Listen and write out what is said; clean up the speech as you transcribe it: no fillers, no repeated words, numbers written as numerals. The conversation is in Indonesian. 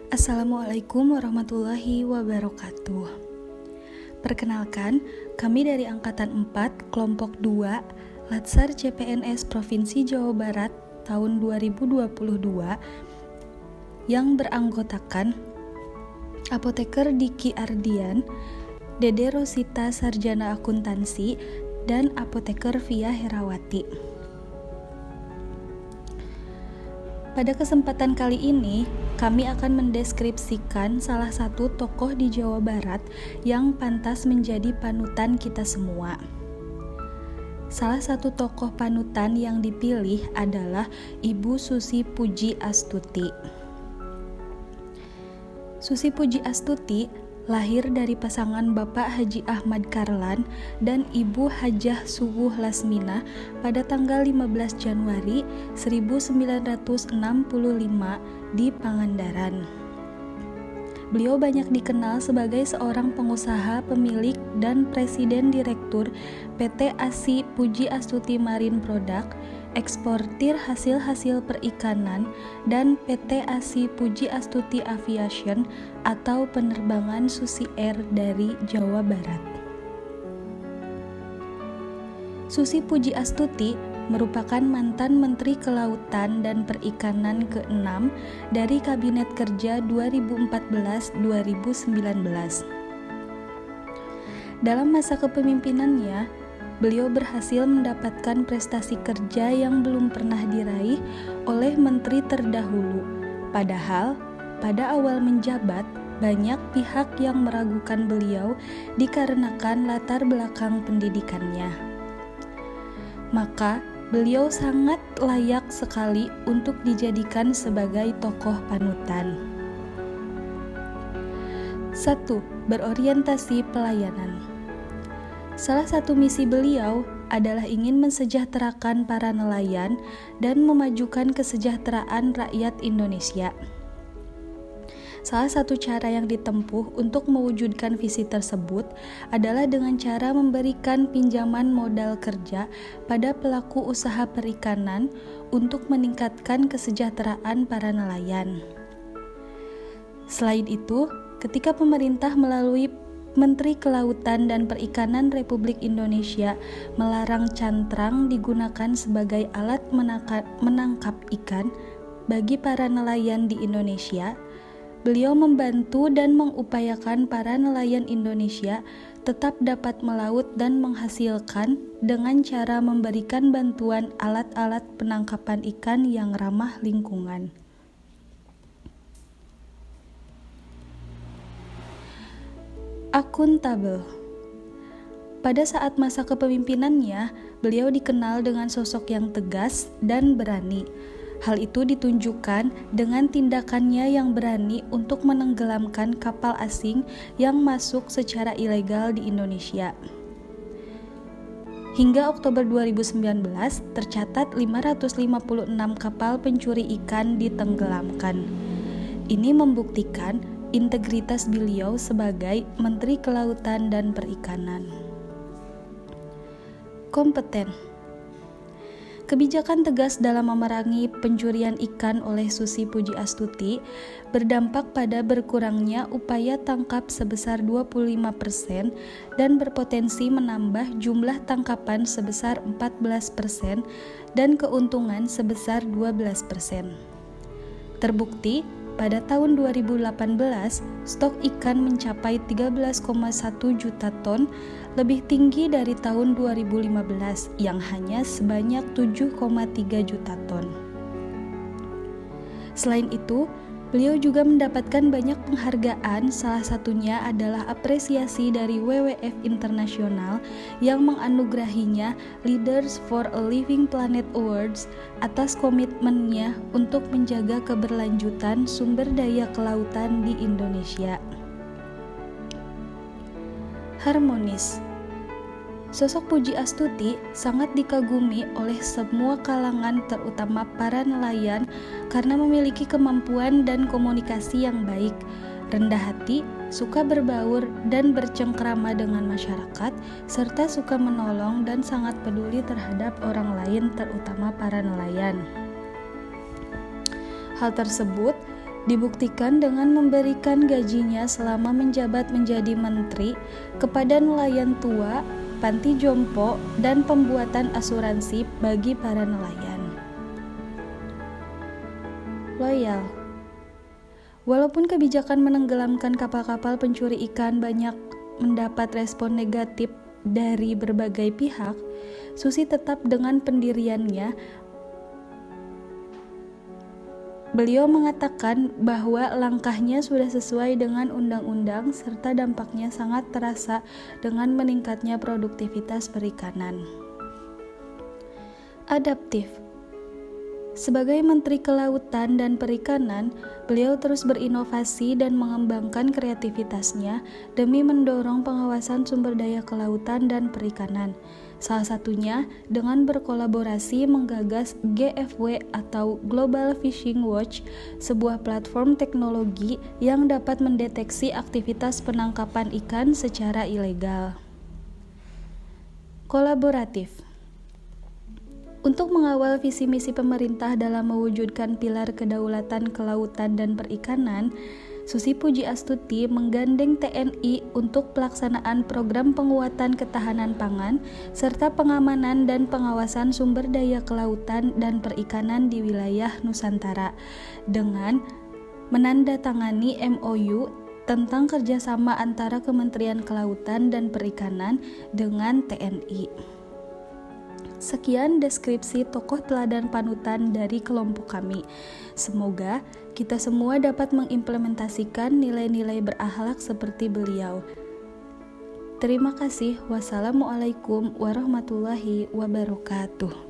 Assalamualaikum warahmatullahi wabarakatuh. Perkenalkan, kami dari Angkatan 4, Kelompok 2, Latsar CPNS Provinsi Jawa Barat tahun 2022 yang beranggotakan Apoteker Diki Ardian, Dede Rosita Sarjana Akuntansi, dan Apoteker Via Herawati. Pada kesempatan kali ini, kami akan mendeskripsikan salah satu tokoh di Jawa Barat yang pantas menjadi panutan kita semua. Salah satu tokoh panutan yang dipilih adalah Ibu Susi Puji Astuti. Susi Puji Astuti lahir dari pasangan Bapak Haji Ahmad Karlan dan Ibu Hajah Suwuh Lasmina pada tanggal 15 Januari 1965 di Pangandaran. Beliau banyak dikenal sebagai seorang pengusaha, pemilik, dan presiden direktur PT ASI Puji Astuti Marine Product, eksportir hasil-hasil perikanan, dan PT ASI Puji Astuti Aviation atau penerbangan Susi Air dari Jawa Barat. Susi Puji Astuti merupakan mantan Menteri Kelautan dan Perikanan ke-6 dari Kabinet Kerja 2014-2019. Dalam masa kepemimpinannya, beliau berhasil mendapatkan prestasi kerja yang belum pernah diraih oleh menteri terdahulu. Padahal, pada awal menjabat, banyak pihak yang meragukan beliau dikarenakan latar belakang pendidikannya. Maka, beliau sangat layak sekali untuk dijadikan sebagai tokoh panutan. 1. Berorientasi pelayanan. Salah satu misi beliau adalah ingin mensejahterakan para nelayan dan memajukan kesejahteraan rakyat Indonesia. Salah satu cara yang ditempuh untuk mewujudkan visi tersebut adalah dengan cara memberikan pinjaman modal kerja pada pelaku usaha perikanan untuk meningkatkan kesejahteraan para nelayan. Selain itu, ketika pemerintah melalui Menteri Kelautan dan Perikanan Republik Indonesia melarang cantrang digunakan sebagai alat menangkap ikan bagi para nelayan di Indonesia, beliau membantu dan mengupayakan para nelayan Indonesia tetap dapat melaut dan menghasilkan dengan cara memberikan bantuan alat-alat penangkapan ikan yang ramah lingkungan. Akuntabel. Pada saat masa kepemimpinannya, beliau dikenal dengan sosok yang tegas dan berani. Hal itu ditunjukkan dengan tindakannya yang berani untuk menenggelamkan kapal asing yang masuk secara ilegal di Indonesia. Hingga Oktober 2019, tercatat 556 kapal pencuri ikan ditenggelamkan. Ini membuktikan integritas beliau sebagai Menteri Kelautan dan Perikanan. Kompeten. Kebijakan tegas dalam memerangi pencurian ikan oleh Susi Puji Astuti berdampak pada berkurangnya upaya tangkap sebesar 25% dan berpotensi menambah jumlah tangkapan sebesar 14% dan keuntungan sebesar 12%. Terbukti, pada tahun 2018, stok ikan mencapai 13,1 juta ton, lebih tinggi dari tahun 2015 yang hanya sebanyak 7,3 juta ton. Selain itu, beliau juga mendapatkan banyak penghargaan, salah satunya adalah apresiasi dari WWF Internasional yang menganugerahinya Leaders for a Living Planet Awards atas komitmennya untuk menjaga keberlanjutan sumber daya kelautan di Indonesia. Harmonis. Sosok Puji Astuti sangat dikagumi oleh semua kalangan, terutama para nelayan, karena memiliki kemampuan dan komunikasi yang baik, rendah hati, suka berbaur dan bercengkrama dengan masyarakat, serta suka menolong dan sangat peduli terhadap orang lain, terutama para nelayan. Hal tersebut dibuktikan dengan memberikan gajinya selama menjabat menjadi menteri kepada nelayan tua, panti jompo, dan pembuatan asuransi bagi para nelayan. Loyal. Walaupun kebijakan menenggelamkan kapal-kapal pencuri ikan banyak mendapat respon negatif dari berbagai pihak, Susi tetap dengan pendiriannya. Beliau mengatakan bahwa langkahnya sudah sesuai dengan undang-undang serta dampaknya sangat terasa dengan meningkatnya produktivitas perikanan. Adaptif. Sebagai Menteri Kelautan dan Perikanan, beliau terus berinovasi dan mengembangkan kreativitasnya demi mendorong pengawasan sumber daya kelautan dan perikanan. Salah satunya dengan berkolaborasi menggagas GFW atau Global Fishing Watch, sebuah platform teknologi yang dapat mendeteksi aktivitas penangkapan ikan secara ilegal. Kolaboratif. Untuk mengawal visi misi pemerintah dalam mewujudkan pilar kedaulatan kelautan dan perikanan, Susi Pujiastuti menggandeng TNI untuk pelaksanaan program penguatan ketahanan pangan serta pengamanan dan pengawasan sumber daya kelautan dan perikanan di wilayah Nusantara dengan menandatangani MOU tentang kerjasama antara Kementerian Kelautan dan Perikanan dengan TNI. Sekian deskripsi tokoh teladan panutan dari kelompok kami. Semoga kita semua dapat mengimplementasikan nilai-nilai berakhlak seperti beliau. Terima kasih. Wassalamualaikum warahmatullahi wabarakatuh.